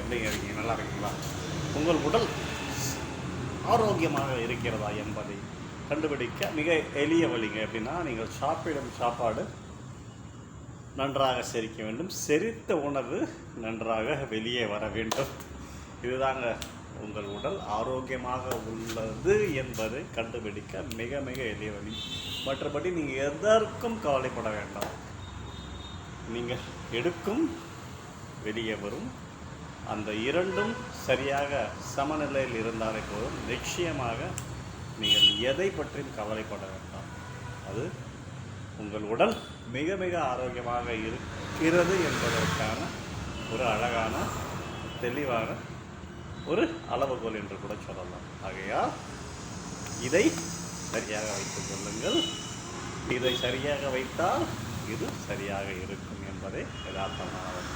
எப்படிங்க இருக்கீங்க? நல்லா இருக்கீங்களா? உங்கள் உடல் ஆரோக்கியமாக இருக்கிறதா என்பதை கண்டுபிடிக்க மிக எளிய வழிங்க. எப்படின்னா, நீங்கள் சாப்பிடும் சாப்பாடு நன்றாக செரிக்க வேண்டும், செரித்த உணவு நன்றாக வெளியே வர வேண்டும். இதுதாங்க உங்கள் உடல் ஆரோக்கியமாக உள்ளது என்பதை கண்டுபிடிக்க மிக மிக எளிய வழி. மற்றபடி நீங்கள் எதற்கும் கவலைப்பட வேண்டாம். நீங்கள் எடுக்கும் வெளியே வரும் அந்த இரண்டும் சரியாக சமநிலையில் இருந்தாலே போதும். நிச்சயமாக நீங்கள் எதை பற்றியும் கவலைப்பட வேண்டாம். அது உங்கள் உடல் மிக மிக ஆரோக்கியமாக இருக்கிறது என்பதற்கான ஒரு அழகான தெளிவான ஒரு அளவுகோல் என்று கூட சொல்லலாம். ஆகையால் இதை சரியாக வைத்துக் கொள்ளுங்கள். இதை சரியாக வைத்தால் இது சரியாக இருக்கும் என்பதை யதார்த்தமானது.